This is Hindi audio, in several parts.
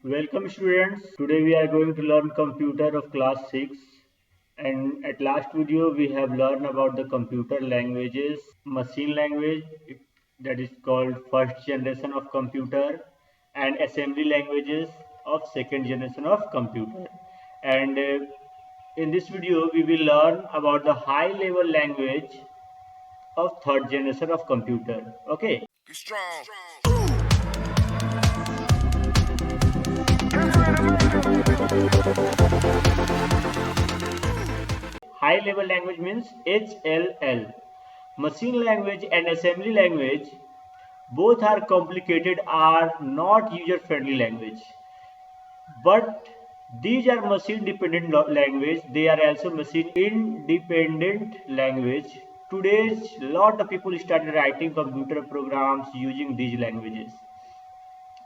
Welcome students. Today we are going to learn computer of class 6, and at last video we have learned about the computer languages, machine language that is called first generation of computer, and assembly languages of second generation of computer. And in this video we will learn about the high level language of third generation of computer. Okay. Get strong. High level language means HLL. Machine language and assembly language both are complicated, are not user friendly language, but these are machine dependent language. They are also machine independent language. Today's lot of people started writing computer programs using these languages.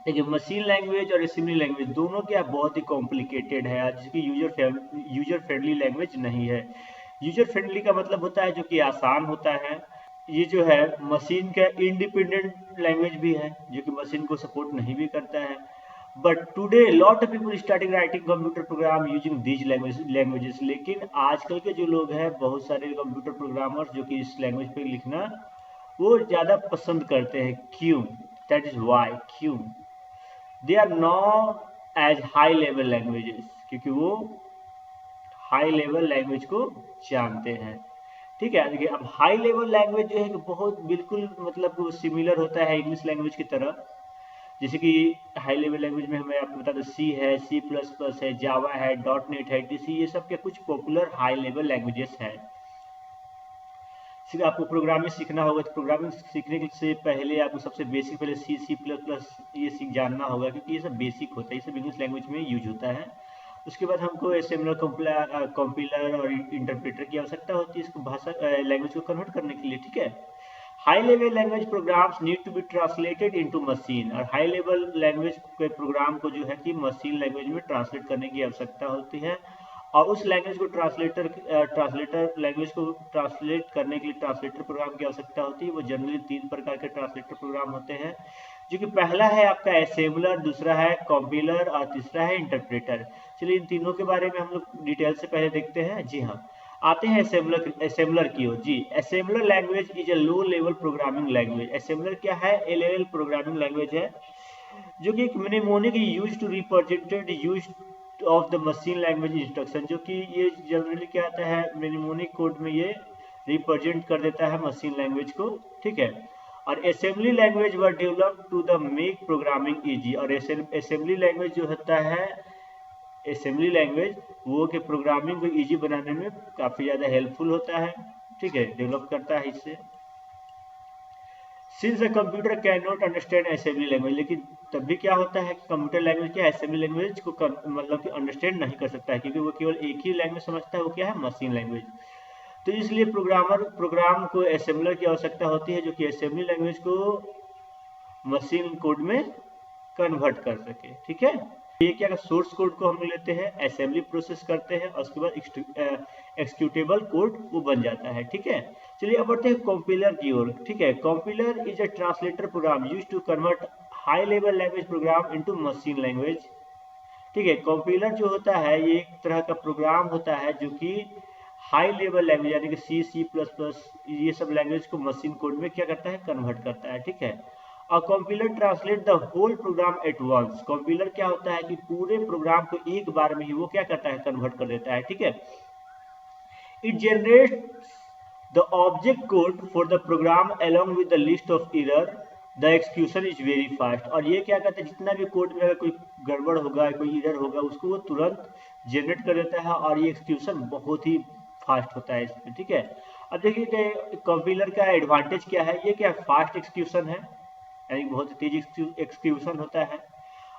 देखिए मशीन लैंग्वेज और असेंबली लैंग्वेज दोनों क्या बहुत ही कॉम्प्लिकेटेड है, जिसकी यूजर फ्रेंडली लैंग्वेज नहीं है। यूजर फ्रेंडली का मतलब होता है जो कि आसान होता है। ये जो है मशीन का इंडिपेंडेंट लैंग्वेज भी है जो कि मशीन को सपोर्ट नहीं भी करता है। But today lot of people starting writing computer program using these languages. लेकिन आजकल के जो लोग हैं, बहुत सारे कंप्यूटर प्रोग्रामर्स जो कि इस लैंग्वेज पे लिखना वो ज़्यादा पसंद करते हैं। क्यों? That is why. क्यों? They are not as high level languages, क्योंकि वो हाई लेवल लैंग्वेज को जानते हैं। ठीक है, देखिए अब हाई लेवल लैंग्वेज जो है कि बहुत बिल्कुल मतलब सिमिलर होता है इंग्लिश लैंग्वेज की तरह। जैसे कि हाई लेवल लैंग्वेज में हमें आपको बता दो सी है, C++ है, जावा है, .NET है, TC, ये सब के कुछ पॉपुलर हाई लेवल लैंग्वेजेस हैं। सिर्फ आपको प्रोग्रामिंग सीखना होगा तो प्रोग्रामिंग सीखने से पहले आपको सबसे बेसिक पहले C++ ये सीख जानना होगा, क्योंकि ये सब बेसिक होता है, ये सब इंग्लिश लैंग्वेज में यूज होता है। उसके बाद हमको असेंबलर, कंपाइलर और इंटरप्रेटर की आवश्यकता होती है इसको भाषा लैंग्वेज को कन्वर्ट करने के लिए। ठीक है, high level language programs need to be translated into machine. और हाई लेवल लैंग्वेज के प्रोग्राम को जो है कि मशीन लैंग्वेज में ट्रांसलेट करने की आवश्यकता होती है। और उस लैंग्वेज को ट्रांसलेटर लैंग्वेज को ट्रांसलेट करने के लिए ट्रांसलेटर प्रोग्राम की आवश्यकता होती है। वो जनरली 3 प्रकार के ट्रांसलेटर प्रोग्राम होते हैं, जो कि पहला है आपका असेंबलर, दूसरा है कंपाइलर और तीसरा है इंटरप्रेटर। चलिए इन तीनों के बारे में हम लोग डिटेल से पहले देखते हैं। जी हाँ, आते हैं असेंबलर की ओर। जी, assembler language is a low level programming language. Assembler क्या है? ए लेवल प्रोग्रामिंग लैंग्वेज है जो कि mnemonic use to represented use of the machine language instruction. जो कि ये जनरली क्या आता है, mnemonic कोड में ये रिप्रेजेंट कर देता है मशीन लैंग्वेज को। ठीक है, और assembly language were develop to the make programming easy. और असेंबली लैंग्वेज जो होता है, असेंबली लैंग्वेज वो के प्रोग्रामिंग को इजी बनाने में काफ़ी ज़्यादा हेल्पफुल होता है। ठीक है, डेवलप करता है इससे। Since the computer can not understand assembly language, लेकिन तब भी क्या होता है कि कंप्यूटर लैंग्वेज क्या असेंबली लैंग्वेज को मतलब कि अंडरस्टैंड नहीं कर सकता है, क्योंकि वो केवल एक ही लैंग्वेज समझता है, वो क्या है? Machine language. तो इसलिए प्रोग्राम को असेंबलर की आवश्यकता होती है जो कि असेंबली लैंग्वेज को मशीन कोड में कन्वर्ट कर सके। ठीक है, ये क्या सोर्स कोड को हम लेते हैं, असेंबली प्रोसेस करते हैं और उसके बाद एक्सिक्यूटेबल कोड वो बन जाता है। ठीक है, चलिए अब बढ़ते हैं कंपाइलर की ओर। ठीक है, compiler is a translator program used to convert high level language program into machine language. ठीक है, कंपाइलर जो होता है ये एक तरह का प्रोग्राम होता है जो कि हाई लेवल लैंग्वेज यानी कि C++ ये सब लैंग्वेज को मशीन कोड में क्या करता है? कन्वर्ट करता है। ठीक है, और compiler translate the whole program at once. Compiler क्या होता है कि पूरे प्रोग्राम को एक बार में ही वो क्या करता है? कन्वर्ट कर देता है। ठीक है, it generates the object code for the program along with the list of error. The execution is very fast. और ये क्या कहते हैं, जितना भी कोड में अगर कोई गड़बड़ होगा, कोई एरर होगा, उसको वो तुरंत जनरेट कर देता है और ये एक्सक्यूशन बहुत ही फास्ट होता है इसमें। ठीक है, अब देखिए कि कंपाइलर का एडवांटेज क्या है। ये क्या फास्ट एक्सक्यूशन है, यानी बहुत तेज एक्सक्यूशन होता है।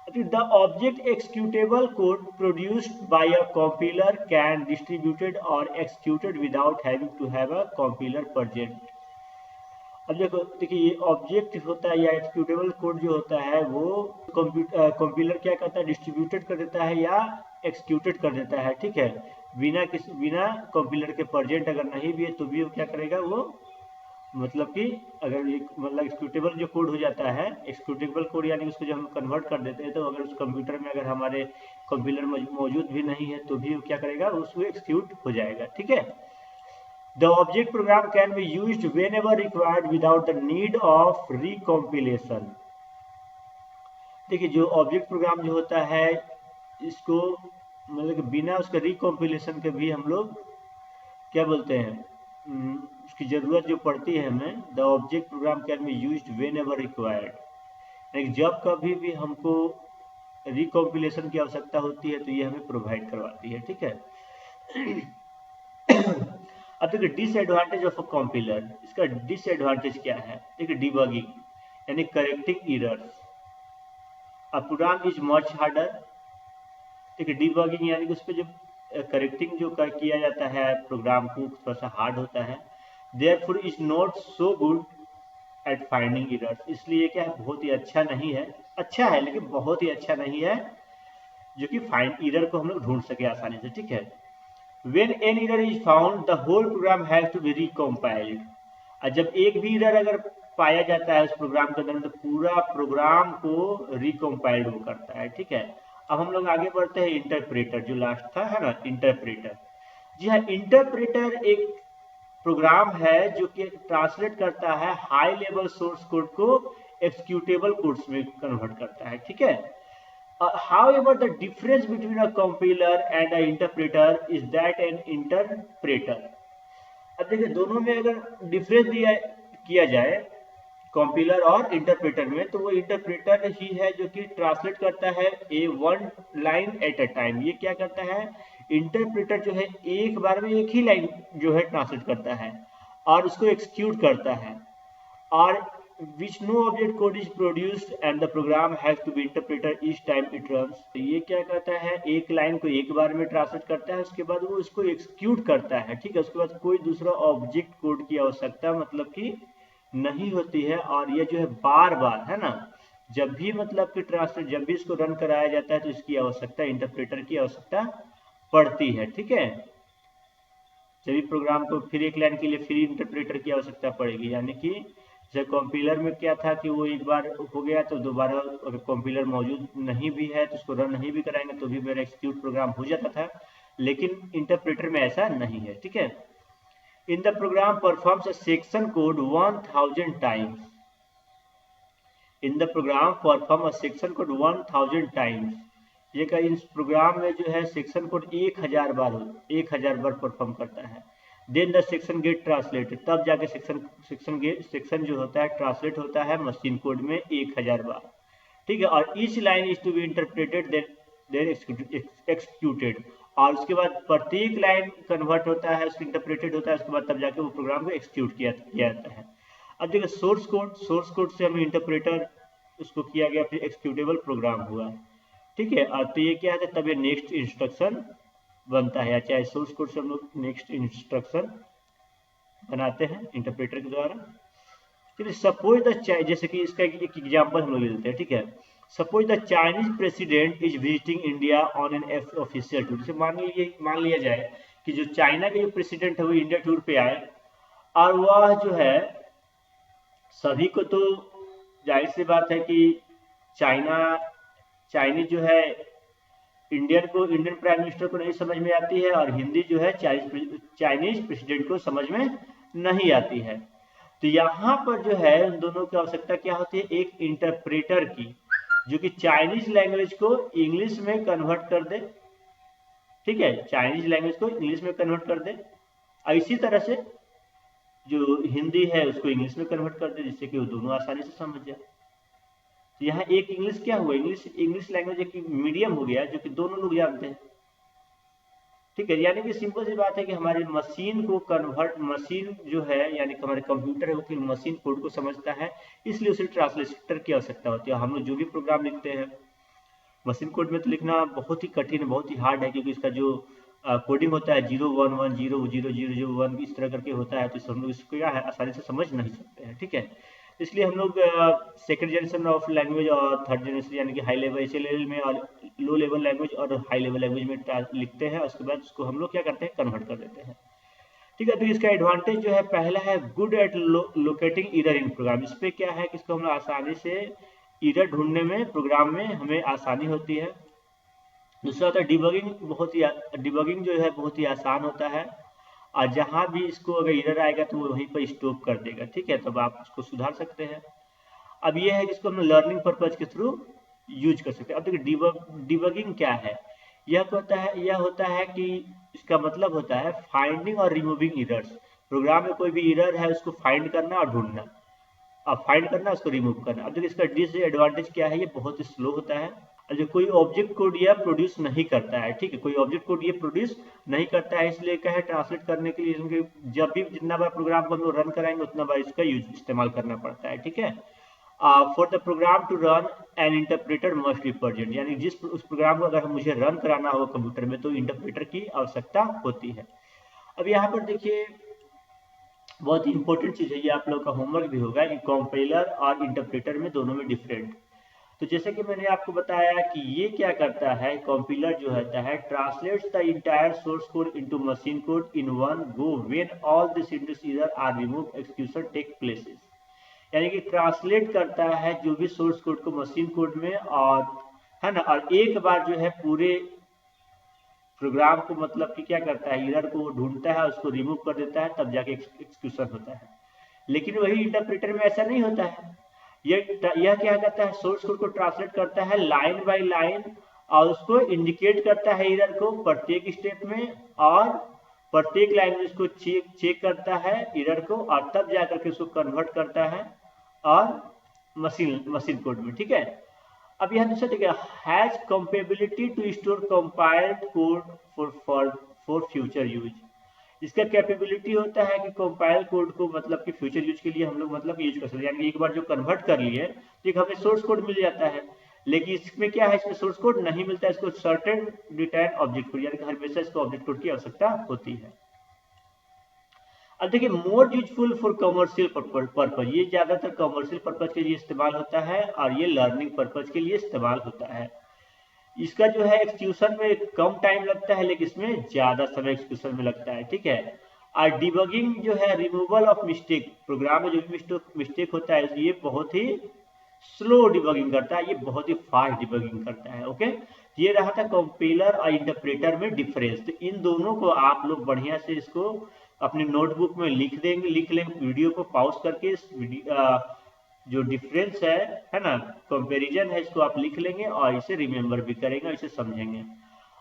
The object executable code produced by a compiler can distributed or executed without having to have a compiler present। अब देखिए ये ऑब्जेक्ट होता है या एक्सिक्यूटेबल कोड जो होता है वो कंपाइलर क्या करता है? डिस्ट्रीब्यूटेड कर देता है या एक्सिक्यूटेड कर देता है। ठीक है, बिना कंपाइलर के प्रेजेंट अगर नहीं भी है तो भी वो क्या करेगा? वो मतलब कि अगर ये मतलब एक्सिक्यूटेबल जो कोड हो जाता है, एक्सिक्यूटेबल कोड यानी उसको जब हम कन्वर्ट कर देते हैं, तो अगर उस कंप्यूटर में अगर हमारे कंप्यूटर मौजूद भी नहीं है तो भी वो क्या करेगा, उसको एक्सिक्यूट हो जाएगा। ठीक है। The object program can be used whenever required without the need of recompilation. देखिए जो ऑब्जेक्ट प्रोग्राम जो होता है, इसको मतलब कि बिना उसके रिकॉम्पिलेशन के भी हम लोग क्या बोलते हैं, उसकी ज़रूरत जो पड़ती है हमें, the object program can be used whenever required, जब कभी भी हमको रिकॉम्पिलेशन की आवश्यकता होती है तो ये हमें प्रोवाइड करवाती है। ठीक है। अब देखिए डिसएडवांटेज ऑफ अ कॉम्पिलर, इसका डिसएडवांटेज क्या है, देखिए डिबगिंग यानी correcting errors, a program is much harder. देखिए डिबगिंग यानी कि उस पर जो करेक्टिंग जो किया जाता है प्रोग्राम को, थोड़ा सा हार्ड होता है। Therefore is not so good at finding errors, इसलिए क्या है, बहुत ही अच्छा नहीं है, अच्छा है लेकिन बहुत ही अच्छा नहीं है जो कि फाइंड एरर को हम लोग ढूंढ सके आसानी से। ठीक है। When an error is found the whole program has to be recompiled, और जब एक भी एरर अगर पाया जाता है उस प्रोग्राम के अंदर, तो पूरा प्रोग्राम को रिकम्पाइल्ड वो करता है। ठीक है। अब हम लोग आगे बढ़ते हैं, इंटरप्रेटर जो लास्ट था है ना, इंटरप्रेटर। जी हाँ, इंटरप्रेटर एक प्रोग्राम है जो कि ट्रांसलेट करता है हाई लेवल सोर्स कोड को एक्सिक्यूटेबल कोड्स में कन्वर्ट करता है। ठीक है। However, the difference between a compiler and an interpreter is that an interpreter, अब देखिए दोनों में अगर डिफरेंस दिया किया जाए कंपाइलर और इंटरप्रेटर में, तो वो इंटरप्रेटर ही है जो कि ट्रांसलेट करता है a one line at a time. ये क्या करता है, इंटरप्रेटर जो है एक बार में एक ही लाइन जो है ट्रांसलेट करता है और उसको एक्सिक्यूट करता है, और which no object code is produced and the program has to be interpreted each time it runs। तो ये क्या करता है, एक लाइन को एक बार में ट्रांसलेट करता है, उसके बाद वो उसको एक्सिक्यूट करता है। ठीक है। उसके बाद कोई दूसरा ऑब्जेक्ट कोड की आवश्यकता मतलब कि नहीं होती है, और ये जो है बार बार है ना, जब भी मतलब कि ट्रांसलेट जब भी इसको रन कराया जाता है तो इसकी आवश्यकता, इंटरप्रेटर की आवश्यकता पड़ती है। ठीक है। जब भी प्रोग्राम को फिर एक लाइन के लिए फिर इंटरप्रेटर की आवश्यकता पड़ेगी, यानी कि जब कंपाइलर में क्या था कि वो एक बार हो गया तो दोबारा अगर कंपाइलर मौजूद नहीं भी है तो उसको रन नहीं भी कराएंगे तो भी मेरा एक्सिक्यूट प्रोग्राम हो जाता था, लेकिन इंटरप्रेटर में ऐसा नहीं है। ठीक है। In the program performs a section code 1000 times, in the program perform a section code 1000 times, ये का इस प्रोग्राम में जो है सेक्शन कोड 1000 बार परफॉर्म करता है। Then the section get translated, तब जाके सेक्शन जो होता है ट्रांसलेट होता है मशीन कोड में 1000 बार। ठीक है। और each line is to be interpreted then executed, और उसके बाद प्रत्येक लाइन कन्वर्ट होता है, उसको इंटरप्रेटेड होता है, उसके बाद तब जाके वो प्रोग्राम को एक्सिक्यूट किया जाता है। अब देखिए सोर्स कोड से हमें इंटरप्रेटर उसको किया गया, फिर एक्सिक्यूटेबल प्रोग्राम हुआ। ठीक है। और तो ये क्या है, तब ये नेक्स्ट इंस्ट्रक्शन बनता है, चाहे सोर्स कोड से हम लोग नेक्स्ट इंस्ट्रक्शन बनाते हैं इंटरप्रेटर के द्वारा। चलिए सपोज द, जैसे कि इसका एक एग्जांपल हम लोग लेते हैं। ठीक है। Suppose the Chinese president is visiting India on an official tour. जैसे मान लिया जाए कि जो चाइना के जो प्रेसिडेंट है वो इंडिया टूर पे आए, और वह जो है सभी को तो जाहिर सी बात है कि चाइनीज जो है इंडियन प्राइम मिनिस्टर को नहीं समझ में आती है, और हिंदी जो है चाइनीज प्रेसिडेंट को समझ में नहीं आती है। तो यहाँ पर जो है उन दोनों की आवश्यकता क्या होती है, एक इंटरप्रेटर की, जो कि चाइनीज लैंग्वेज को इंग्लिश में कन्वर्ट कर दे। ठीक है। चाइनीज लैंग्वेज को इंग्लिश में कन्वर्ट कर दे, इसी तरह से जो हिंदी है उसको इंग्लिश में कन्वर्ट कर दे, जिससे कि वो दोनों आसानी से समझ जाए। तो यहाँ एक इंग्लिश क्या हुआ, इंग्लिश लैंग्वेज एक मीडियम हो गया जो कि दोनों लोग जानते हैं। ठीक है। यानी कि सिंपल सी बात है कि हमारी मशीन को कन्वर्ट, मशीन जो है यानी कि हमारे कंप्यूटर है वो कि मशीन कोड को समझता है, इसलिए उसे ट्रांसलेटर की आवश्यकता होती है। हम लोग जो भी प्रोग्राम लिखते हैं मशीन कोड में तो लिखना बहुत ही कठिन है, बहुत ही हार्ड है, क्योंकि इसका जो कोडिंग होता है 011 00001 इस तरह करके होता है, तो हम लोग इसको क्या है आसानी से समझ नहीं सकते हैं। ठीक है। इसलिए हम लोग सेकेंड जनरेशन ऑफ लैंग्वेज और थर्ड जनरेशन यानी कि हाई लेवल HLL में और लो लेवल लैंग्वेज और हाई लेवल लैंग्वेज में लिखते हैं, उसके बाद उसको हम लोग क्या करते हैं कन्वर्ट कर देते हैं। ठीक है। तो इसका एडवांटेज जो है, पहला है good at locating error in program. इस पे क्या है कि इसको हम आसानी से एरर ढूंढने में प्रोग्राम में हमें आसानी होती है। दूसरा होता है डिबगिंग जो है बहुत ही आसान होता है, और जहाँ भी इसको अगर एरर आएगा तो वो वहीं पर स्टॉप कर देगा, ठीक है, तब आप उसको सुधार सकते हैं। अब ये है जिसको हम लर्निंग पर्पज के थ्रू यूज कर सकते हैं। अब देखिए डिबगिंग क्या है, यह होता है कि इसका मतलब होता है फाइंडिंग और रिमूविंग एरर्स। प्रोग्राम में कोई भी एरर है उसको फाइंड करना और ढूंढना, अब फाइंड करना उसको रिमूव करना। अब देखिए इसका डिसएडवांटेज क्या है, ये बहुत ही स्लो होता है, और जो कोई ऑब्जेक्ट कोड यह प्रोड्यूस नहीं करता है, ठीक है, कोई ऑब्जेक्ट कोड ये प्रोड्यूस नहीं करता है। इसलिए क्या है, ट्रांसलेट करने के लिए जब भी जितना बार प्रोग्राम को हम लोग रन कराएंगे उतना बार इसका इस्तेमाल करना पड़ता है, ठीक है। For the program to run an interpreter must be present, यानी उस प्रोग्राम को अगर मुझे रन कराना हो कंप्यूटर में तो इंटरप्रेटर की आवश्यकता होती है। अब यहाँ पर देखिए बहुत इंपॉर्टेंट चीज है, ये आप लोग का होमवर्क भी होगा, कंपाइलर और इंटरप्रेटर में दोनों में डिफरेंट। तो जैसे कि मैंने आपको बताया कि ये क्या करता है, कंपाइलर जो होता है translates the entire source code into machine code in one go when all the syntax error are remove execution take places. यानी कि ट्रांसलेट करता है जो भी सोर्स कोड को मशीन कोड में, और है ना, और एक बार जो है पूरे प्रोग्राम को मतलब कि क्या करता है, एरर को ढूंढता है, उसको रिमूव कर देता है, तब जाके एक्सक्यूशन होता है। लेकिन वही इंटरप्रेटर में ऐसा नहीं होता है। यह क्या करता है, सोर्स कोड को ट्रांसलेट करता है लाइन बाय लाइन, और उसको इंडिकेट करता है एरर को प्रत्येक स्टेप में, और प्रत्येक लाइन में उसको चेक करता है एरर को, और तब जाकर के उसको कन्वर्ट करता है और मशीन कोड में, ठीक है। अब यह दूसरा देखिए, has capability to store compiled code for future use. इसका कैपेबिलिटी होता है कि कंपाइल कोड को मतलब कि फ्यूचर यूज के लिए हम लोग मतलब यूज कर सकते हैं, यानी एक बार जो कन्वर्ट कर लिए तो हमें सोर्स कोड मिल जाता है। लेकिन इसमें क्या है, इसमें सोर्स कोड नहीं मिलता है, इसको सर्टेन रिटर्न ऑब्जेक्ट कोड, यानी कि हमेशा इसको ऑब्जेक्ट कोड की आवश्यकता होती है। अब देखिए more useful for commercial purpose, ये ज्यादातर कमर्शियल पर्पज के लिए इस्तेमाल होता है, और ये लर्निंग पर्पज के लिए इस्तेमाल होता है। इसका जो है एक्सक्यूशन में कम टाइम लगता है, लेकिन इसमें ज्यादा समय एक्सक्यूशन में लगता है, ठीक है। और डिबगिंग जो है रिमूवल ऑफ मिस्टेक, प्रोग्राम में जो भी मिस्टेक होता है ये बहुत ही स्लो डिबगिंग करता है, ये बहुत ही फास्ट डिबगिंग करता है, ओके। ये रहा था कंपाइलर और इंटरप्रेटर में डिफरेंस। तो इन दोनों को आप लोग बढ़िया से इसको अपने नोटबुक में लिख लेंगे, वीडियो को पॉज करके जो डिफरेंस है ना, कंपैरिजन है, इसको आप लिख लेंगे और इसे रिमेम्बर भी करेंगे, इसे समझेंगे।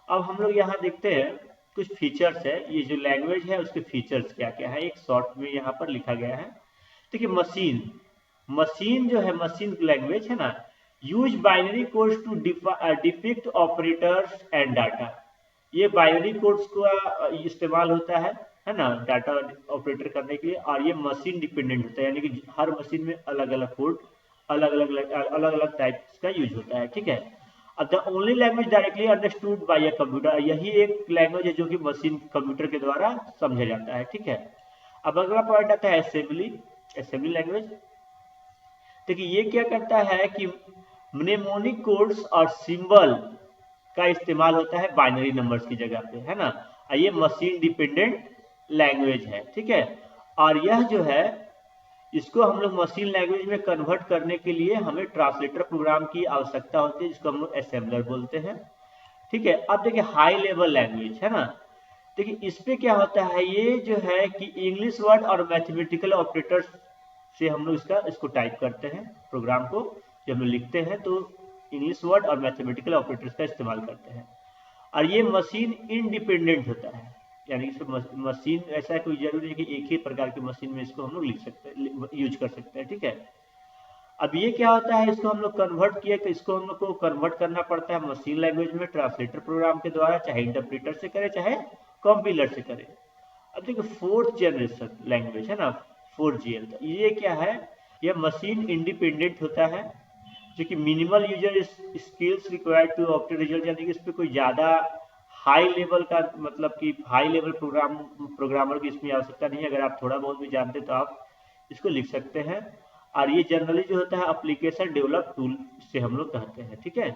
अब हम लोग यहाँ देखते हैं कुछ फीचर्स है, ये जो लैंग्वेज है उसके फीचर्स क्या क्या है, एक शॉर्ट में यहाँ पर लिखा गया है। देखिए मशीन जो है, मशीन लैंग्वेज है ना, use binary codes to depict operators and data. ये बाइनरी कोड्स का इस्तेमाल होता है ना, डाटा ऑपरेटर करने के लिए, और ये मशीन डिपेंडेंट होता है, यानी कि हर मशीन में अलग अलग कोड अलग अलग टाइप्स का यूज होता है, ठीक है। अब the only language directly understood by a computer, यही एक लैंग्वेज है जो कि मशीन कंप्यूटर के द्वारा समझा जाता है, ठीक है। अब अगला पॉइंट आता है असेंबली लैंग्वेज। देखिए ये क्या करता है कि म्नेमोनिक कोड्स और सिंबल का इस्तेमाल होता है बाइनरी नंबर्स की जगह पे, है ना। ये मशीन डिपेंडेंट लैंग्वेज है, ठीक है। और यह जो है इसको हम लोग मशीन लैंग्वेज में कन्वर्ट करने के लिए हमें ट्रांसलेटर प्रोग्राम की आवश्यकता होती है, जिसको हम लोग असेंबलर बोलते हैं, ठीक है। अब देखिए हाई लेवल लैंग्वेज है ना, देखिए इस पे क्या होता है, ये जो है कि इंग्लिश वर्ड और मैथमेटिकल ऑपरेटर्स से हम लोग इसको टाइप करते हैं, प्रोग्राम को जब हम लोग लिखते हैं तो इंग्लिश वर्ड और मैथमेटिकल ऑपरेटर्स का इस्तेमाल करते हैं। और ये मशीन इंडिपेंडेंट होता है, यानी मशीन ऐसा कोई जरूरी है कि एक ही प्रकार की मशीन में इसको हम लोग लिख सकते हैं, यूज कर सकते हैं, ठीक है। अब ये क्या होता है, इसको हम लोग कन्वर्ट किया तो इसको हम लोग को कन्वर्ट करना पड़ता है मशीन लैंग्वेज में ट्रांसलेटर प्रोग्राम के द्वारा, चाहे इंटरप्रेटर से करे चाहे कंपाइलर से करे। अब देखिए फोर्थ जनरेशन लैंग्वेज है ना, 4GL, ये क्या है, यह मशीन इंडिपेंडेंट होता है, जो कि minimal user skills required to obtain result, यानी कि इस पे कोई ज्यादा हाई लेवल का मतलब कि हाई लेवल प्रोग्रामर की इसमें आवश्यकता नहीं है, अगर आप थोड़ा बहुत भी जानते तो आप इसको लिख सकते हैं। और ये जनरली जो होता है एप्लीकेशन डेवलप टूल से हम लोग कहते हैं, ठीक है।